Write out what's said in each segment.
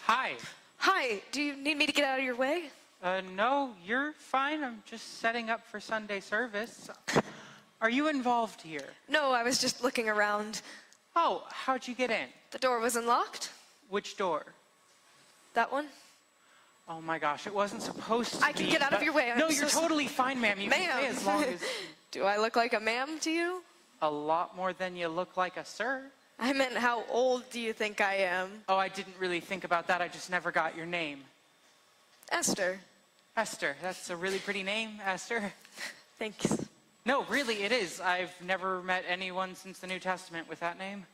Hi. Hi, do you need me to get out of your way? No, you're fine. I'm just setting up for Sunday service. Are you involved here? No, I was just looking around. Oh, how'd you get in? The door was unlocked. Which door? That one? Oh my gosh, it wasn't supposed to be. I can get out of your way. No, you're totally fine, ma'am. You can stay as long as... Do I look like a ma'am to you? A lot more than you look like a sir. I meant, how old do you think I am? Oh, I didn't really think about that. I just never got your name. Esther. Esther. That's a really pretty name, Esther. Thanks. No, really, it is. I've never met anyone since the New Testament with that name.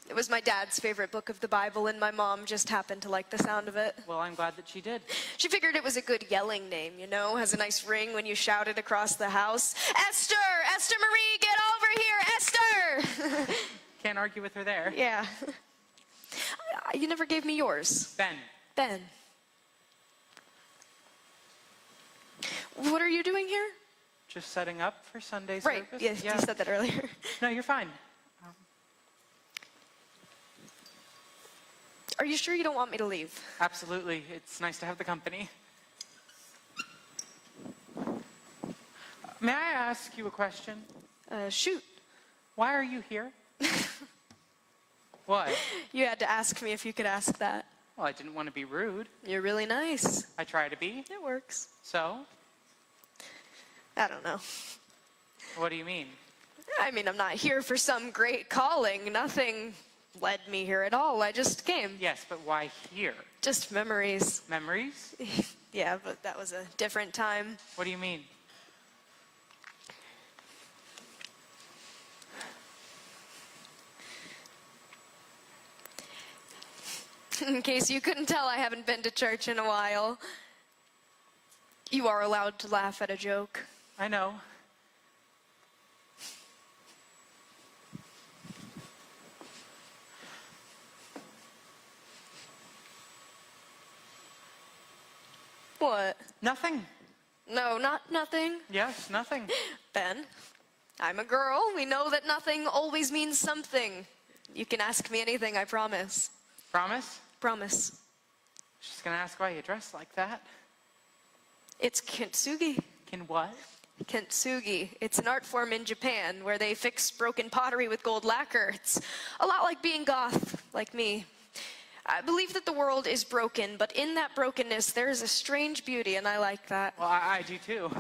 It was my dad's favorite book of the Bible, and my mom just happened to like the sound of it. Well, I'm glad that she did. She figured it was a good yelling name, you know? Has a nice ring when you shout it across the house. Esther! Esther Marie, get over here! Esther! Can't argue with her there. Yeah. You never gave me yours. Ben. Ben. What are you doing here? Just setting up for Sunday Right, service? yes, you said that earlier. No, you're fine. Are you sure you don't want me to leave? Absolutely. It's nice to have the company. May I ask you a question? Shoot. Why are you here? What? You had to ask me if you could ask that. Well, I didn't want to be rude. You're really nice. I try to be. It works. So? I don't know. What do you mean? I mean, I'm not here for some great calling. Nothing led me here at all. I just came. Yes, but why here? Just memories. Memories? Yeah, but that was a different time. What do you mean? In case you couldn't tell, I haven't been to church in a while. You are allowed to laugh at a joke. I know. What? Nothing. No, not nothing. Yes, nothing. Ben, I'm a girl. We know that nothing always means something. You can ask me anything, I promise. Promise? Promise. She's gonna ask why you dress like that. It's kintsugi. Can what? Kintsugi. It's an art form in Japan where they fix broken pottery with gold lacquer. It's a lot like being goth, like me. I believe that the world is broken, but in that brokenness, there is a strange beauty, and I like that. Well, I do too.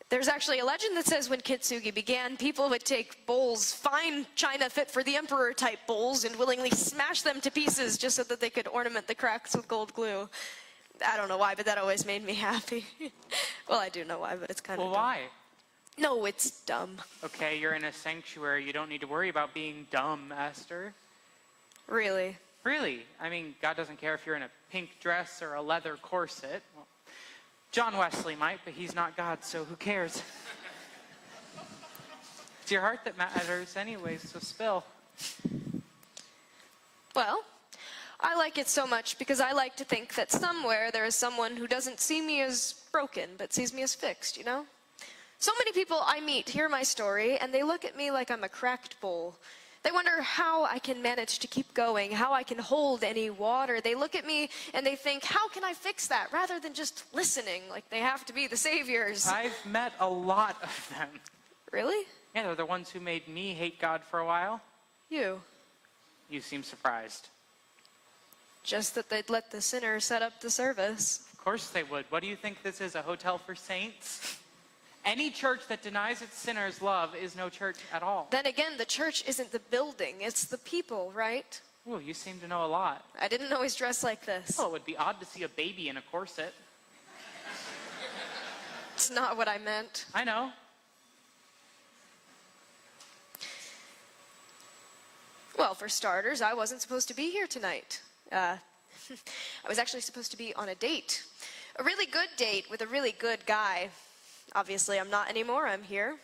There's actually a legend that says when kintsugi began, people would take bowls, fine china fit for the emperor type bowls, and willingly smash them to pieces just so that they could ornament the cracks with gold glue. I don't know why, but that always made me happy. Well, I do know why, but it's kind of Well, why? No, it's dumb. Okay, you're in a sanctuary. You don't need to worry about being dumb, Esther. Really? Really? I mean, God doesn't care if you're in a pink dress or a leather corset. Well, John Wesley might, but he's not God, so who cares? It's your heart that matters anyways, so spill. Well, I like it so much because I like to think that somewhere there is someone who doesn't see me as broken, but sees me as fixed, you know? So many people I meet hear my story, and they look at me like I'm a cracked bowl. They wonder how I can manage to keep going, how I can hold any water. They look at me and they think, how can I fix that? Rather than just listening like they have to be the saviors. I've met a lot of them. Really? Yeah, they're the ones who made me hate God for a while. You? You seem surprised. Just that they'd let the sinner set up the service. Of course they would. What do you think this is, a hotel for saints? Any church that denies its sinners love is no church at all. Then again, the church isn't the building, it's the people, right? Ooh, you seem to know a lot. I didn't always dress like this. Well, it would be odd to see a baby in a corset. It's not what I meant. I know. Well, for starters, I wasn't supposed to be here tonight. I was actually supposed to be on a date. A really good date with a really good guy. Obviously, I'm not anymore. I'm here.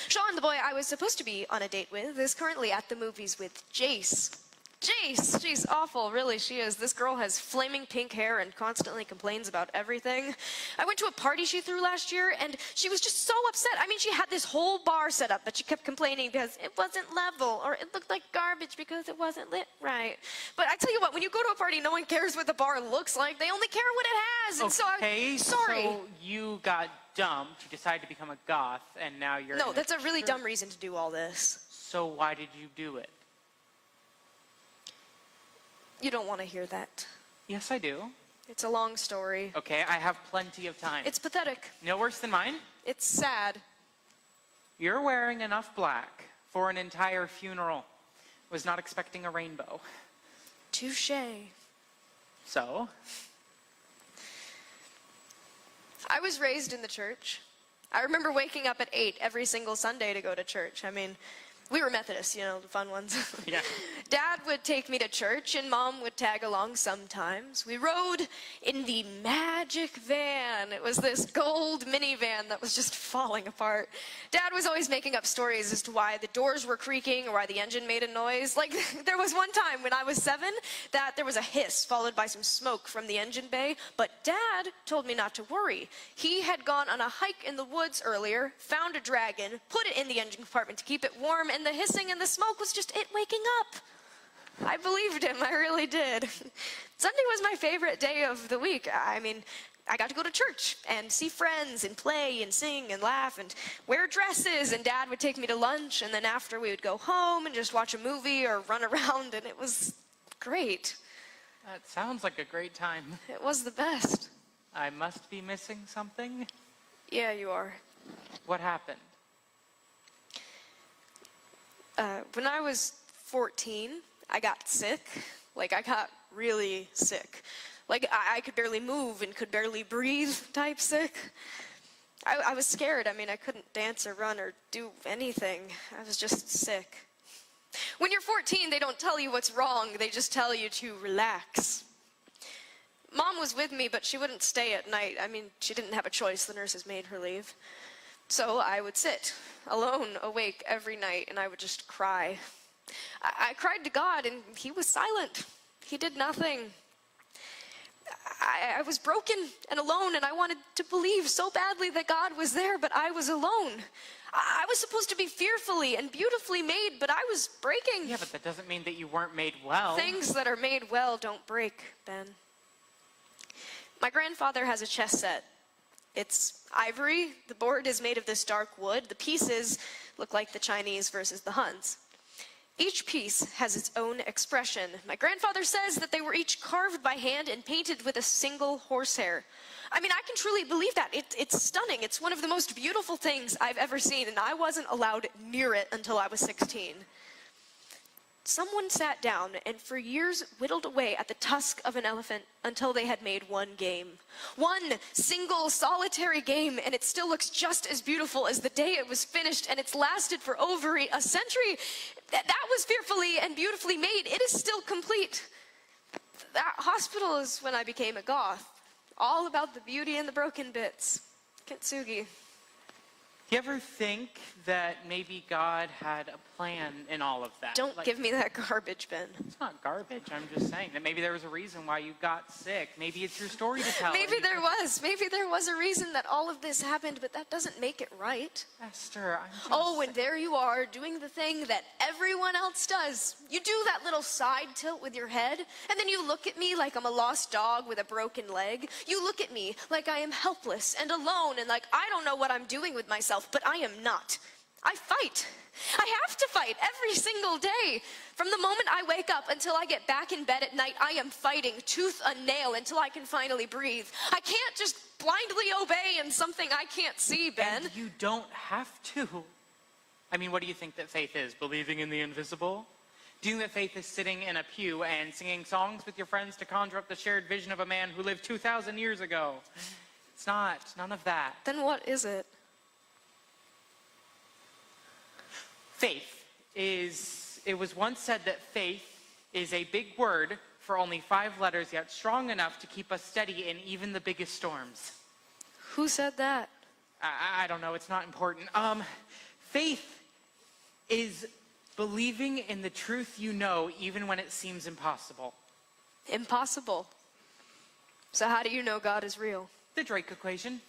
Sean, the boy I was supposed to be on a date with, is currently at the movies with Jace. Jeez, she's awful, really, she is. This girl has flaming pink hair and constantly complains about everything. I went to a party she threw last year, and she was just so upset. I mean, she had this whole bar set up, but she kept complaining because it wasn't level, or it looked like garbage because it wasn't lit right. But I tell you what, when you go to a party, no one cares what the bar looks like. They only care what it has, and Okay, sorry. so you got dumped, you decided to become a goth, and now you're No, that's a really dumb reason to do all this. So why did you do it? You don't want to hear that. Yes, I do. It's a long story. Okay, I have plenty of time. It's pathetic. No worse than mine. It's sad. You're wearing enough black for an entire funeral. Was not expecting a rainbow. Touché. So? I was raised in the church. I remember waking up at 8 every single Sunday to go to church. I mean, we were Methodists, you know, the fun ones. Yeah. Dad would take me to church, and Mom would tag along sometimes. We rode in the magic van. It was this gold minivan that was just falling apart. Dad was always making up stories as to why the doors were creaking or why the engine made a noise. Like, there was one time when I was 7 that there was a hiss followed by some smoke from the engine bay, but Dad told me not to worry. He had gone on a hike in the woods earlier, found a dragon, put it in the engine compartment to keep it warm, and the hissing and the smoke was just it waking up. I believed him, I really did. Sunday was my favorite day of the week. I mean, I got to go to church and see friends and play and sing and laugh and wear dresses, and Dad would take me to lunch, and then after we would go home and just watch a movie or run around, and it was great. That sounds like a great time. It was the best. I must be missing something. Yeah, you are. What happened? When I was 14, I got sick. Like, I got really sick. Like, I could barely move and could barely breathe type sick. I was scared. I mean, I couldn't dance or run or do anything. I was just sick. When you're 14, they don't tell you what's wrong. They just tell you to relax. Mom was with me, but she wouldn't stay at night. I mean, she didn't have a choice. The nurses made her leave. So I would sit alone, awake every night, and I would just cry. I cried to God, and he was silent. He did nothing. I was broken and alone, and I wanted to believe so badly that God was there, but I was alone. I was supposed to be fearfully and beautifully made, but I was breaking. Yeah, but that doesn't mean that you weren't made well. Things that are made well don't break, Ben. My grandfather has a chess set. It's ivory. The board is made of this dark wood. The pieces look like the Chinese versus the Huns. Each piece has its own expression. My grandfather says that they were each carved by hand and painted with a single horsehair. I mean, I can truly believe that. It's stunning. It's one of the most beautiful things I've ever seen, and I wasn't allowed near it until I was 16. Someone sat down and for years whittled away at the tusk of an elephant until they had made one game. One single solitary game, and it still looks just as beautiful as the day it was finished, and it's lasted for over a century. That was fearfully and beautifully made. It is still complete. That hospital is when I became a goth. All about the beauty and the broken bits. Kintsugi. You ever think that maybe God had a plan in all of that? Don't give me that garbage, Ben. It's not garbage. I'm just saying that maybe there was a reason why you got sick. Maybe it's your story to tell. Maybe there was. Maybe there was a reason that all of this happened, but that doesn't make it right. Esther, I'm just... Oh, and there you are, doing the thing that everyone else does. You do that little side tilt with your head, and then you look at me like I'm a lost dog with a broken leg. You look at me like I am helpless and alone and like I don't know what I'm doing with myself, but I am not. I fight. I have to fight every single day. From the moment I wake up until I get back in bed at night, I am fighting tooth and nail until I can finally breathe. I can't just blindly obey in something I can't see, Ben. And you don't have to. I mean, what do you think that faith is? Believing in the invisible? Do you think that faith is sitting in a pew and singing songs with your friends to conjure up the shared vision of a man who lived 2,000 years ago? It's not. None of that. Then what is it? Faith is, it was once said that faith is a big word for only 5 letters, yet strong enough to keep us steady in even the biggest storms. Who said that? I don't know, it's not important. Faith is Believing in the truth you know, even when it seems impossible. Impossible. So how do you know God is real? The Drake equation.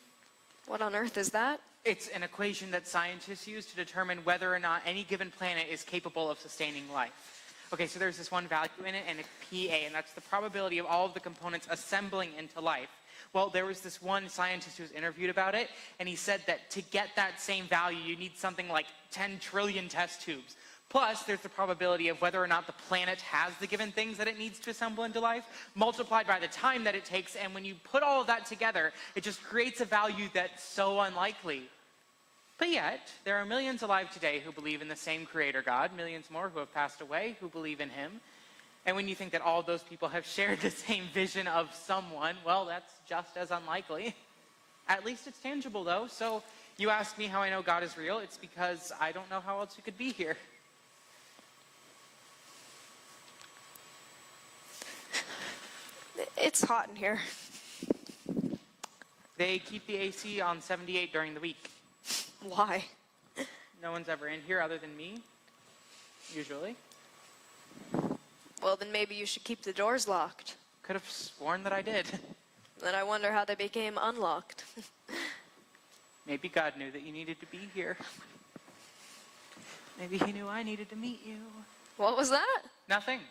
What on earth is that? It's an equation that scientists use to determine whether or not any given planet is capable of sustaining life. Okay, so there's this one value in it, and it's PA, and that's the probability of all of the components assembling into life. Well, there was this one scientist who was interviewed about it, and he said that to get that same value, you need something like 10 trillion test tubes. Plus, there's the probability of whether or not the planet has the given things that it needs to assemble into life, multiplied by the time that it takes, and when you put all of that together, it just creates a value that's so unlikely. But yet, there are millions alive today who believe in the same creator God, millions more who have passed away who believe in him. And when you think that all of those people have shared the same vision of someone, well, that's just as unlikely. At least it's tangible, though. So you ask me how I know God is real. It's because I don't know how else we could be here. It's hot in here. They keep the AC on 78 during the week. Why? No one's ever in here other than me, usually. Well, then maybe you should keep the doors locked. Could have sworn that I did. Then I wonder how they became unlocked. Maybe God knew that you needed to be here. Maybe he knew I needed to meet you. What was that? Nothing.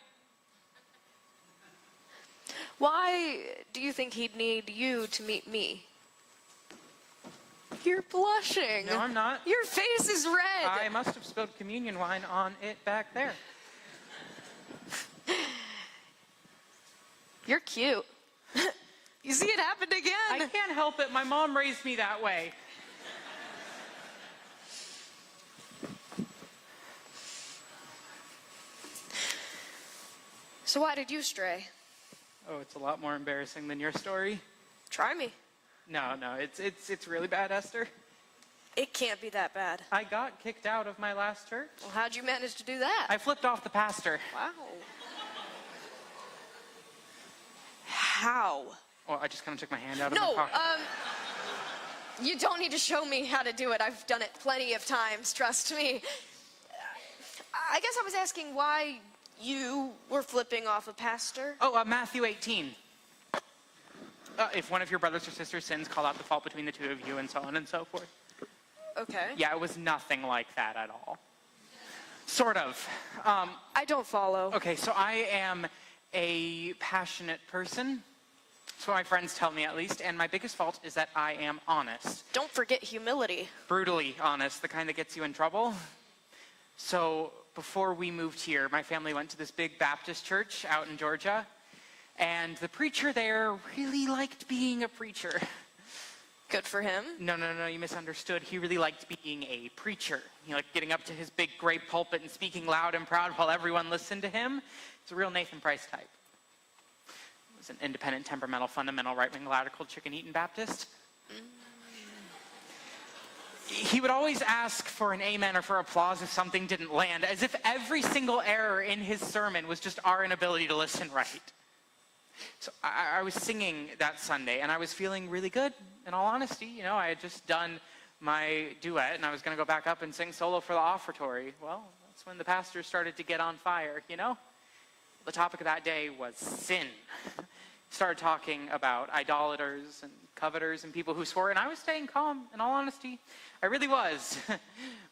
Why do you think he'd need you to meet me? You're blushing. No, I'm not. Your face is red. I must have spilled communion wine on it back there. You're cute. You see, it happened again. I can't help it. My mom raised me that way. So why did you stray? Oh, it's a lot more embarrassing than your story. Try me. No, it's really bad, Esther. It can't be that bad. I got kicked out of my last church. Well, how'd you manage to do that? I flipped off the pastor. Wow. How? Well, I just kind of took my hand out of my No, pocket. you don't need to show me how to do it. I've done it plenty of times, trust me. I guess I was asking why you were flipping off a pastor. Oh, Matthew 18. If one of your brothers or sisters sins, call out the fault between the two of you, and so on and so forth. Okay. Yeah, it was nothing like that at all. Sort of. I don't follow. Okay, so I am a passionate person. That's what my friends tell me, at least. And my biggest fault is that I am honest. Don't forget humility. Brutally honest, the kind that gets you in trouble. So before we moved here, my family went to this big Baptist church out in Georgia. And the preacher there really liked being a preacher. Good for him. No, you misunderstood. He really liked being a preacher. He liked getting up to his big gray pulpit and speaking loud and proud while everyone listened to him. It's a real Nathan Price type. He was an independent, temperamental, fundamental, right-wing, radical, chicken-eating Baptist. He would always ask for an amen or for applause if something didn't land, as if every single error in his sermon was just our inability to listen right. So I was singing that Sunday, and I was feeling really good, in all honesty. You know, I had just done my duet, and I was going to go back up and sing solo for the offertory. Well, that's when the pastor started to get on fire, you know? The topic of that day was sin. Started talking about idolaters and coveters and people who swore, and I was staying calm, in all honesty. I really was.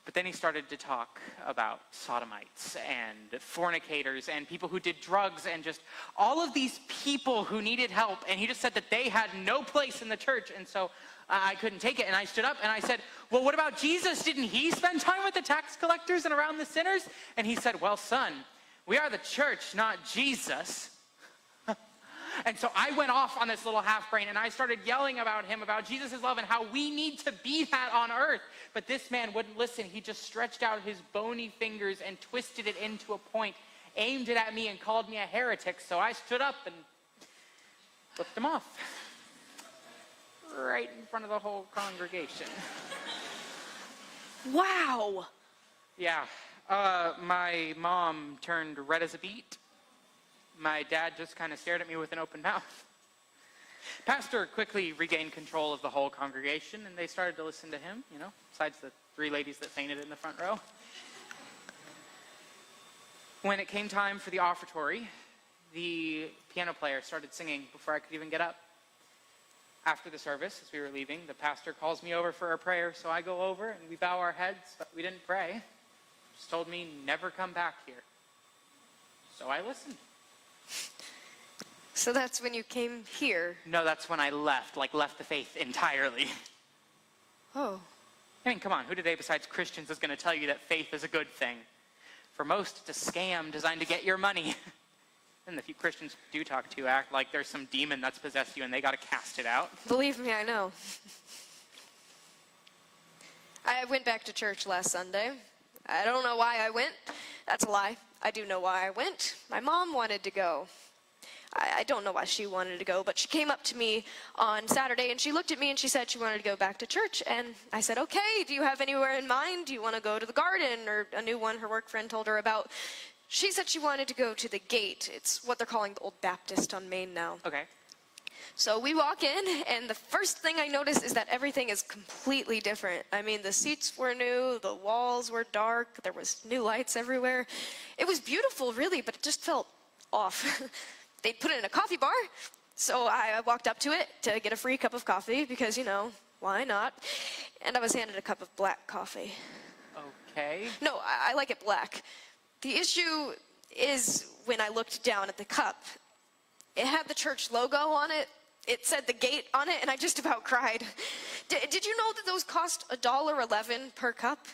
But then he started to talk about sodomites and fornicators and people who did drugs and just all of these people who needed help. And he just said that they had no place in the church. And so I couldn't take it. And I stood up and I said, well, what about Jesus? Didn't he spend time with the tax collectors and around the sinners? And he said, well, son, we are the church, not Jesus. And so I went off on this little half brain and I started yelling about him, about Jesus' love and how we need to be that on earth. But this man wouldn't listen. He just stretched out his bony fingers and twisted it into a point, aimed it at me and called me a heretic. So I stood up and flipped him off. Right in front of the whole congregation. Wow. Yeah. My mom turned red as a beet. My dad just kind of stared at me with an open mouth. Pastor quickly regained control of the whole congregation, and they started to listen to him, you know, besides the 3 ladies that fainted in the front row. When it came time for the offertory, the piano player started singing before I could even get up. After the service, as we were leaving, the pastor calls me over for a prayer, so I go over and we bow our heads, but we didn't pray. Just told me, never come back here. So I listened. So that's when you came here? No, that's when I left the faith entirely. Oh. I mean, come on, who today besides Christians is going to tell you that faith is a good thing? For most, it's a scam designed to get your money. And the few Christians do talk to act like there's some demon that's possessed you and they got to cast it out. Believe me, I know. I went back to church last Sunday. I don't know why I went. That's a lie. I do know why I went. My mom wanted to go. I don't know why she wanted to go, but she came up to me on Saturday and she looked at me and she said she wanted to go back to church. And I said, okay, do you have anywhere in mind? Do you want to go to the garden or a new one her work friend told her about? She said she wanted to go to the Gate. It's what they're calling the Old Baptist on Main now. Okay. So we walk in, and the first thing I noticed is that everything is completely different. I mean, the seats were new, the walls were dark, there was new lights everywhere. It was beautiful, really, but it just felt off. They'd put it in a coffee bar, so I walked up to it to get a free cup of coffee, because, you know, why not? And I was handed a cup of black coffee. Okay. No, I like it black. The issue is when I looked down at the cup, it had the church logo on it. It said the Gate on it, and I just about cried. Did you know that those cost $1.11 per cup?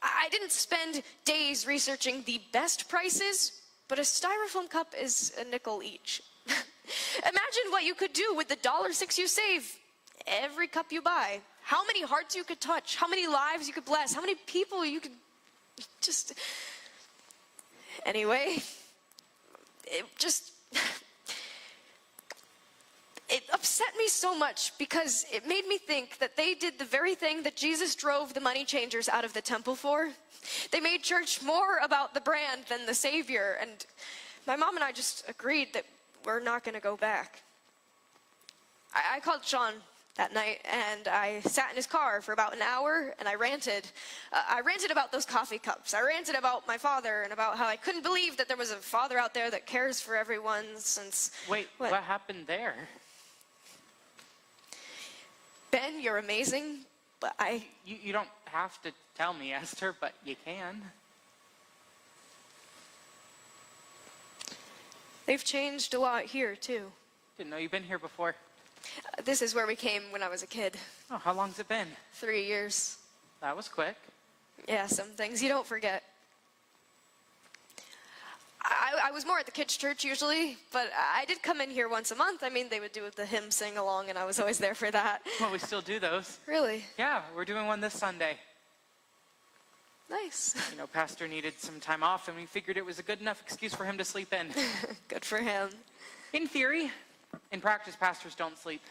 I didn't spend days researching the best prices, but a styrofoam cup is a nickel each. Imagine what you could do with the $1.06 you save every cup you buy. How many hearts you could touch, how many lives you could bless, how many people you could just... Anyway, it upset me so much because it made me think that they did the very thing that Jesus drove the money changers out of the temple for. They made church more about the brand than the Savior, and my mom and I just agreed that we're not going to go back. I called Sean that night, and I sat in his car for about an hour, and I ranted. I ranted about those coffee cups. I ranted about my father and about how I couldn't believe that there was a father out there that cares for everyone since... Wait, what happened there? Ben, you're amazing, but You don't have to tell me, Esther, but you can. They've changed a lot here, too. Didn't know you've been here before. This is where we came when I was a kid. Oh, how long's it been? 3 years. That was quick. Yeah, some things you don't forget. I was more at the kids' church usually, but I did come in here once a month. I mean, they would do the hymn sing-along, and I was always there for that. Well, we still do those. Really? Yeah, we're doing one this Sunday. Nice. You know, Pastor needed some time off, and we figured it was a good enough excuse for him to sleep in. Good for him. In theory. In practice, pastors don't sleep.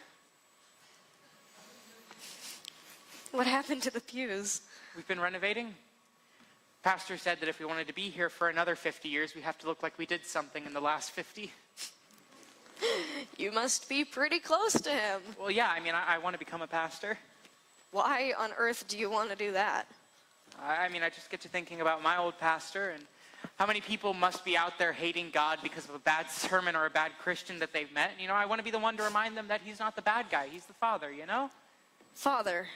What happened to the pews? We've been renovating. Pastor said that if we wanted to be here for another 50 years, we have to look like we did something in the last 50. You must be pretty close to him. Well, yeah, I mean, I want to become a pastor. Why on earth do you want to do that? I mean, I just get to thinking about my old pastor and how many people must be out there hating God because of a bad sermon or a bad Christian that they've met. You know, I want to be the one to remind them that he's not the bad guy. He's the Father, you know? Father.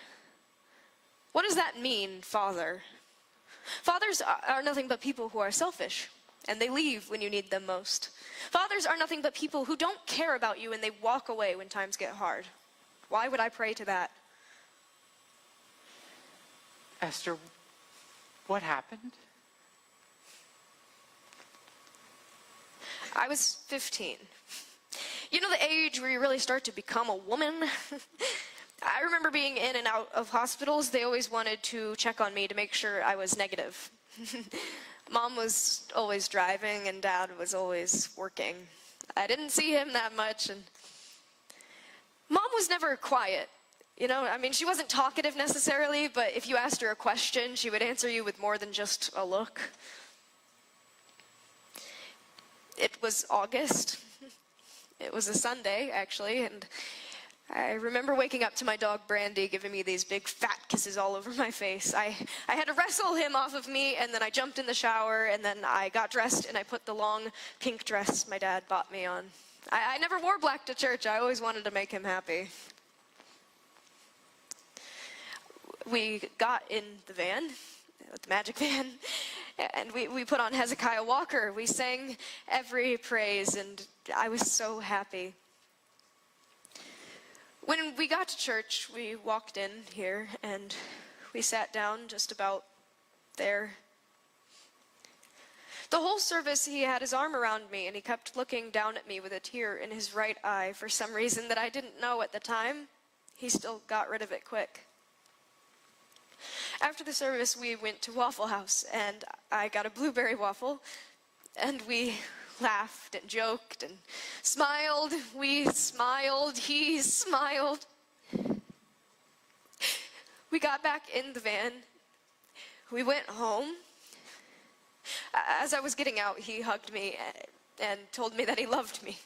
What does that mean, Father? Fathers are nothing but people who are selfish, and they leave when you need them most. Fathers are nothing but people who don't care about you and they walk away when times get hard. Why would I pray to that? Esther, what happened? I was 15. You know the age where you really start to become a woman? I remember being in and out of hospitals. They always wanted to check on me to make sure I was negative. Mom was always driving and Dad was always working. I didn't see him that much, and Mom was never quiet. You know, I mean, she wasn't talkative necessarily, but if you asked her a question, she would answer you with more than just a look. It was August. It was a Sunday, actually, and I remember waking up to my dog Brandy giving me these big fat kisses all over my face. I had to wrestle him off of me, and then I jumped in the shower, and then I got dressed, and I put the long pink dress my dad bought me on. I never wore black to church. I always wanted to make him happy. We got in the van, the magic van, and we put on Hezekiah Walker. We sang every praise, and I was so happy. When we got to church, we walked in here, and we sat down just about there. The whole service, he had his arm around me, and he kept looking down at me with a tear in his right eye for some reason that I didn't know at the time. He still got rid of it quick. After the service, we went to Waffle House, and I got a blueberry waffle, and we laughed and joked and smiled. We smiled. He smiled. We got back in the van. We went home. As I was getting out, he hugged me and told me that he loved me.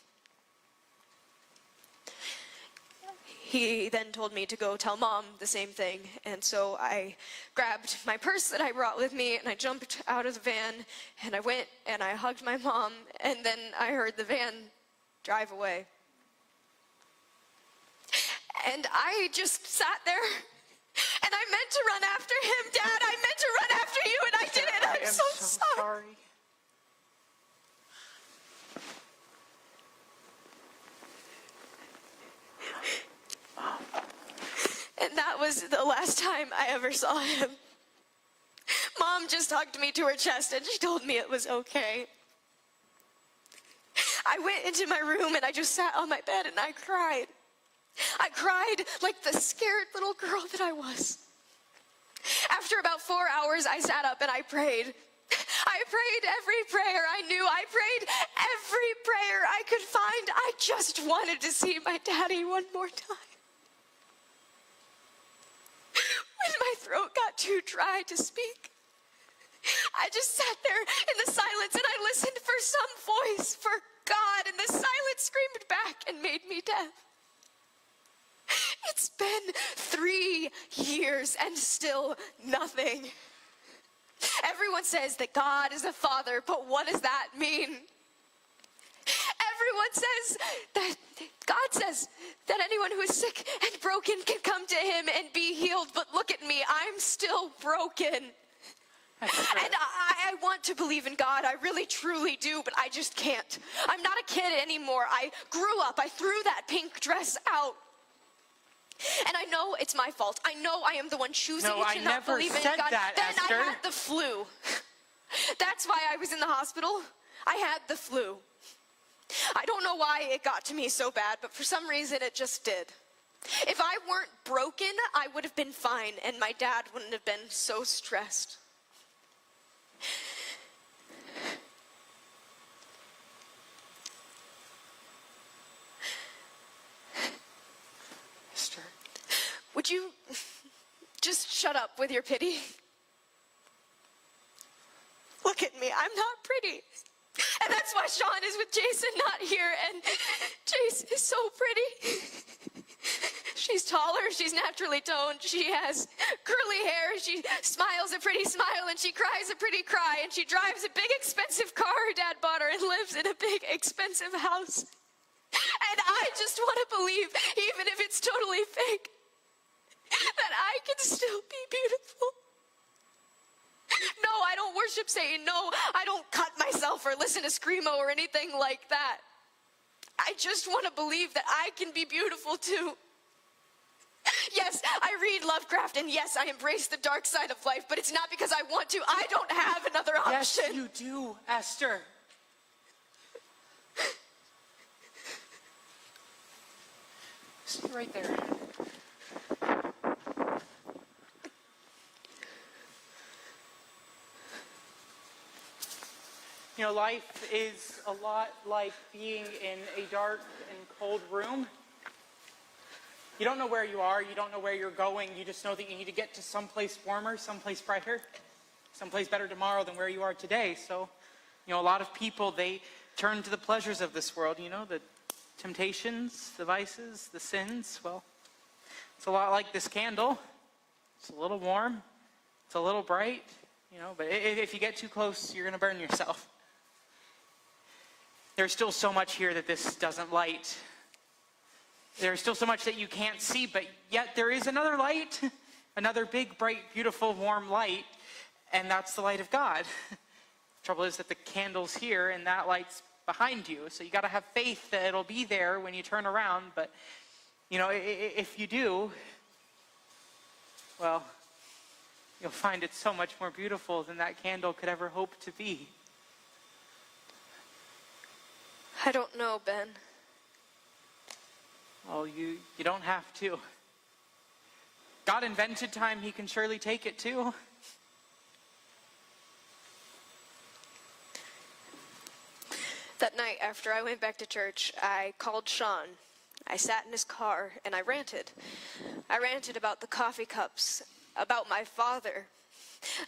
He then told me to go tell Mom the same thing, and so I grabbed my purse that I brought with me, and I jumped out of the van, and I went and I hugged my mom, and then I heard the van drive away. And I just sat there, and I meant to run after him. Dad, I meant to run after you, and I didn't. I'm so sorry. And that was the last time I ever saw him. Mom just hugged me to her chest and she told me it was okay. I went into my room and I just sat on my bed and I cried. I cried like the scared little girl that I was. After about 4 hours, I sat up and I prayed. I prayed every prayer I knew. I prayed every prayer I could find. I just wanted to see my daddy one more time. When my throat got too dry to speak, I just sat there in the silence and I listened for some voice, for God, and the silence screamed back and made me deaf. It's been 3 years and still nothing. Everyone says that God is a father, but what does that mean? Everyone says that God says that anyone who is sick and broken can come to him and be healed, but look at me, I'm still broken. And I want to believe in God, I really truly do, but I just can't. I'm not a kid anymore. I grew up, I threw that pink dress out. And I know it's my fault. I know I am the one choosing to not believe in God. Then Esther. I had the flu. That's why I was in the hospital. I had the flu. I don't know why it got to me so bad, but for some reason it just did. If I weren't broken, I would have been fine, and my dad wouldn't have been so stressed. Esther. Would you just shut up with your pity? Look at me, I'm not pretty. And that's why Sean is with Jason, not here. And Jace is so pretty. She's taller, she's naturally toned, she has curly hair, she smiles a pretty smile, and she cries a pretty cry, and she drives a big expensive car her dad bought her and lives in a big expensive house. And I just want to believe, even if it's totally fake, that I can still be beautiful. No, I don't worship Satan. No, I don't cut myself or listen to Screamo or anything like that. I just want to believe that I can be beautiful too. Yes, I read Lovecraft, and yes, I embrace the dark side of life, but it's not because I want to. I don't have another option. Yes, you do, Esther. Stay right there. You know, life is a lot like being in a dark and cold room. You don't know where you are, you don't know where you're going, you just know that you need to get to someplace warmer, someplace brighter, someplace better tomorrow than where you are today. So, you know, a lot of people, they turn to the pleasures of this world, you know, the temptations, the vices, the sins, well, it's a lot like this candle. It's a little warm, it's a little bright, but if you get too close, you're going to burn yourself. There's still so much here that this doesn't light. There's still so much that you can't see, but yet there is another light, another big, bright, beautiful, warm light, and that's the light of God. The trouble is that the candle's here and that light's behind you, so you got to have faith that it'll be there when you turn around, but if you do, well, you'll find it so much more beautiful than that candle could ever hope to be. I don't know, Ben. Oh, you don't have to. God invented time, he can surely take it too. That night after I went back to church, I called Sean. I sat in his car and I ranted. I ranted about the coffee cups, about my father,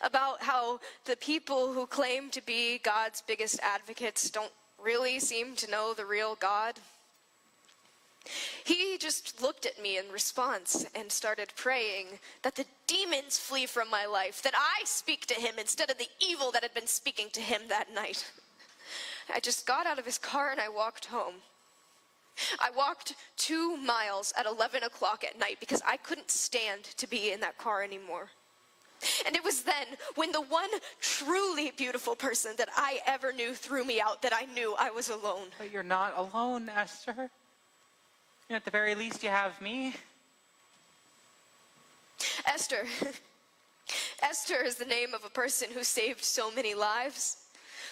about how the people who claim to be God's biggest advocates don't really seem to know the real God. He just looked at me in response and started praying that the demons flee from my life, that I speak to him instead of the evil that had been speaking to him that night. I just got out of his car and I walked home. I walked 2 miles at 11 o'clock at night because I couldn't stand to be in that car anymore. And it was then when the one truly beautiful person that I ever knew threw me out that I knew I was alone. But you're not alone, Esther. At the very least, you have me. Esther. Esther is the name of a person who saved so many lives,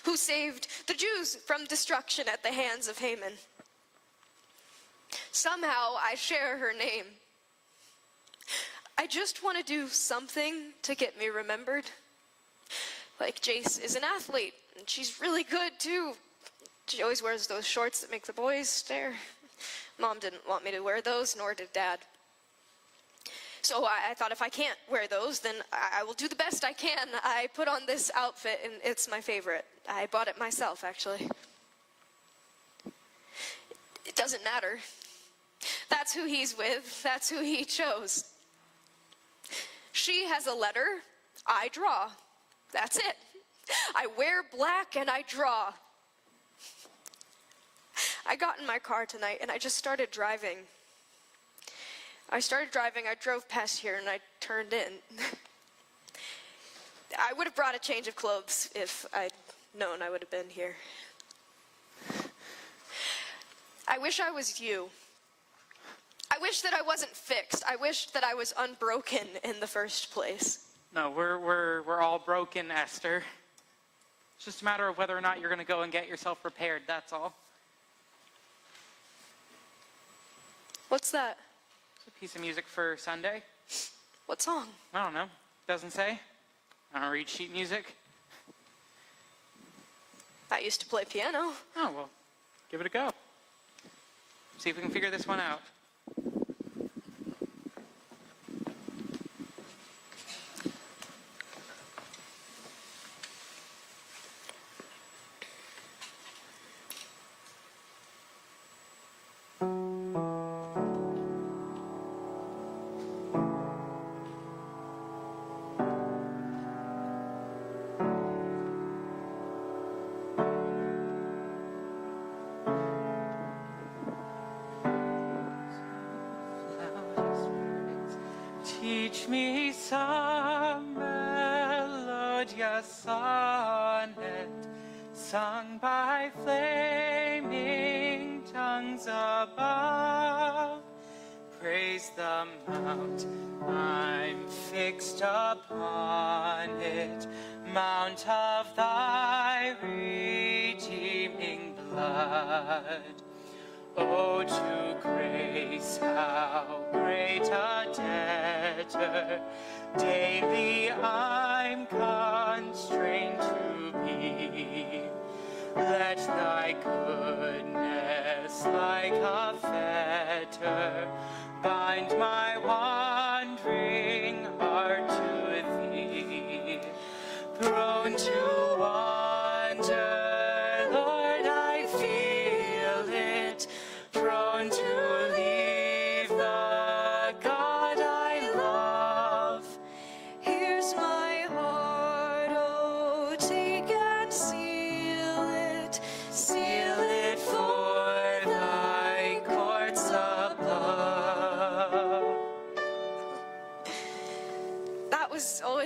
who saved the Jews from destruction at the hands of Haman. Somehow, I share her name. I just want to do something to get me remembered. Like Jace is an athlete, and she's really good too. She always wears those shorts that make the boys stare. Mom didn't want me to wear those, nor did Dad. So I thought if I can't wear those, then I will do the best I can. I put on this outfit, and it's my favorite. I bought it myself, actually. It doesn't matter. That's who he's with. That's who he chose. She has a letter. I draw. That's it. I wear black and I draw. I got in my car tonight and I just started driving. I drove past here and I turned in. I would have brought a change of clothes if I'd known I would have been here. I wish I was you. I wish that I wasn't fixed. I wish that I was unbroken in the first place. No, we're all broken, Esther. It's just a matter of whether or not you're going to go and get yourself repaired, that's all. What's that? It's a piece of music for Sunday. What song? I don't know. Doesn't say. I don't read sheet music. I used to play piano. Oh, well, give it a go. See if we can figure this one out. Teach me some melodious sonnet sung by flaming tongues above. Praise the mount, I'm fixed upon it, mount of thy redeeming blood. Oh, to grace, how great a debtor daily I'm constrained to be. Let thy goodness like a fetter bind my wandering heart to thee. Prone to wander, Lord, I feel it.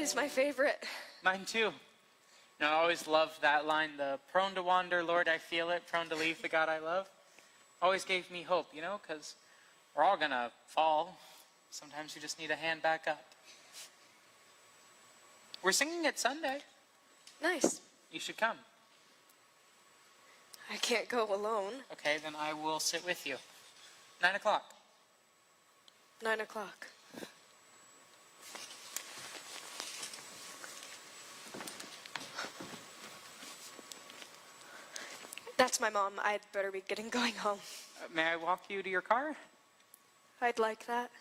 always my favorite. Mine too. I always loved that line, the prone to wander, Lord, I feel it, prone to leave the God I love. Always gave me hope, because we're all gonna fall. Sometimes you just need a hand back up. We're singing it Sunday. Nice. You should come. I can't go alone. Okay, then I will sit with you. 9 o'clock. 9 o'clock. That's my mom. I'd better be getting going home. May I walk you to your car? I'd like that.